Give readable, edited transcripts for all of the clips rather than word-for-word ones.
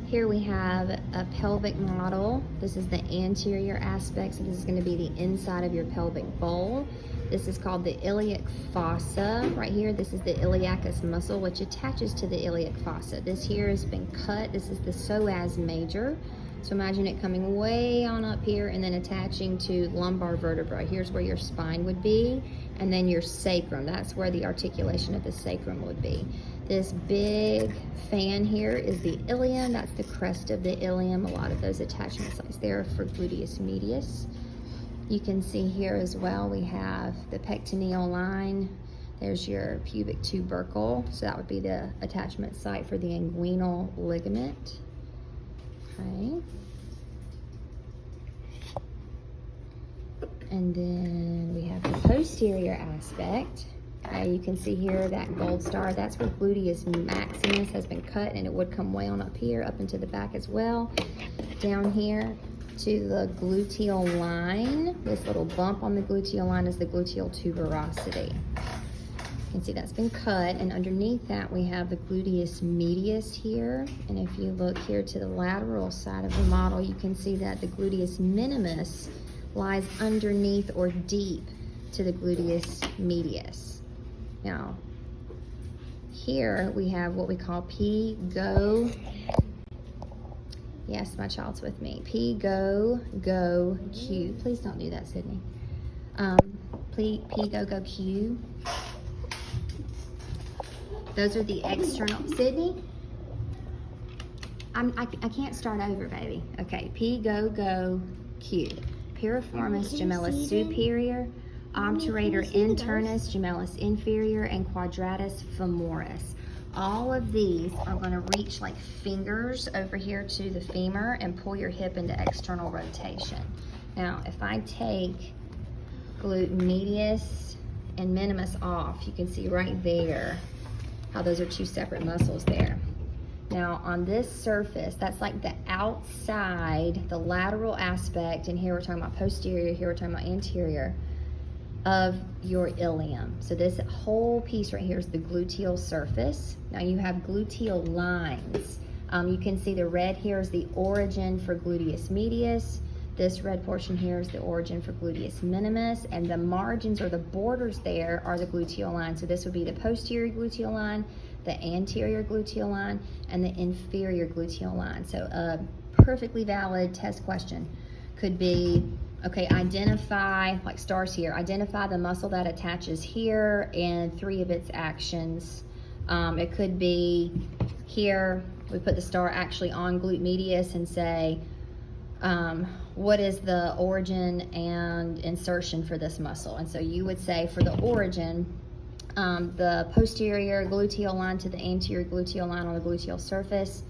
Here we have a pelvic model. This is the anterior aspect, so this is going to be the inside of your pelvic bowl. This is called the iliac fossa. Right here, this is the iliacus muscle, which attaches to the iliac fossa. This here has been cut. This is the psoas major. So imagine it coming way on up here and then attaching to lumbar vertebra. Here's where your spine would be, and then your sacrum. That's where the articulation of the sacrum would be. This big fan here is the ilium. That's the crest of the ilium. A lot of those attachment sites there are for gluteus medius. You can see here as well, we have the pectineal line. There's your pubic tubercle. So that would be the attachment site for the inguinal ligament. Okay. And then we have the posterior aspect. Okay, you can see here that gold star, that's where gluteus maximus has been cut, and it would come way on up here, up into the back as well. Down here to the gluteal line. This little bump on the gluteal line is the gluteal tuberosity. You can see that's been cut, and underneath that we have the gluteus medius here. And if you look here to the lateral side of the model, you can see that the gluteus minimus lies underneath or deep to the gluteus medius. Now, here we have what we call P-Go. Yes, my child's with me. P-Go-Go-Q. Please don't do that, Sydney. P-Go-Go-Q. Those are the external. Sydney? I can't start over, baby. Okay, P-Go-Go-Q. Piriformis gemellus superior, obturator internus gemellus inferior, and quadratus femoris. All of these are going to reach like fingers over here to the femur and pull your hip into external rotation. Now, if I take glute medius and minimus off, you can see right there how those are two separate muscles there. Now, on this surface, that's like the outside, the lateral aspect, and here we're talking about posterior, here we're talking about anterior, of your ilium. So this whole piece right here is the gluteal surface. Now you have gluteal lines. You can see the red here is the origin for gluteus medius. This red portion here is the origin for gluteus minimus, and the margins or the borders there are the gluteal line. So this would be the posterior gluteal line, the anterior gluteal line, and the inferior gluteal line. So a perfectly valid test question could be, okay, identify, like stars here, identify the muscle that attaches here and 3 of its actions. It could be here, we put the star actually on glute medius and say, what is the origin and insertion for this muscle? And so you would say for the origin, the posterior gluteal line to the anterior gluteal line on the gluteal surface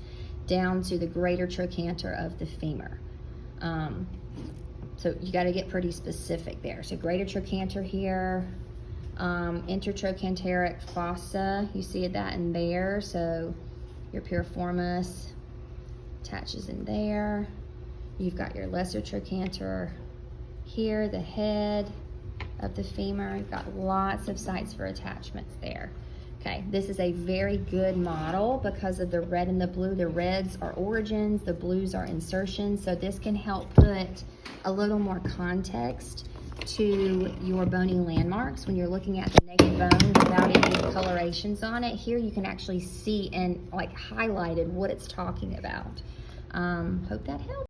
down to the greater trochanter of the femur. So you got to get pretty specific there. So greater trochanter here, intertrochanteric fossa, you see that in there. So your piriformis attaches in there. You've got your lesser trochanter here, the head of the femur. You've got lots of sites for attachments there. Okay, this is a very good model because of the red and the blue. The reds are origins, the blues are insertions. So this can help put a little more context to your bony landmarks when you're looking at the naked bone without any colorations on it. Here you can actually see and like highlighted what it's talking about. Hope that helps.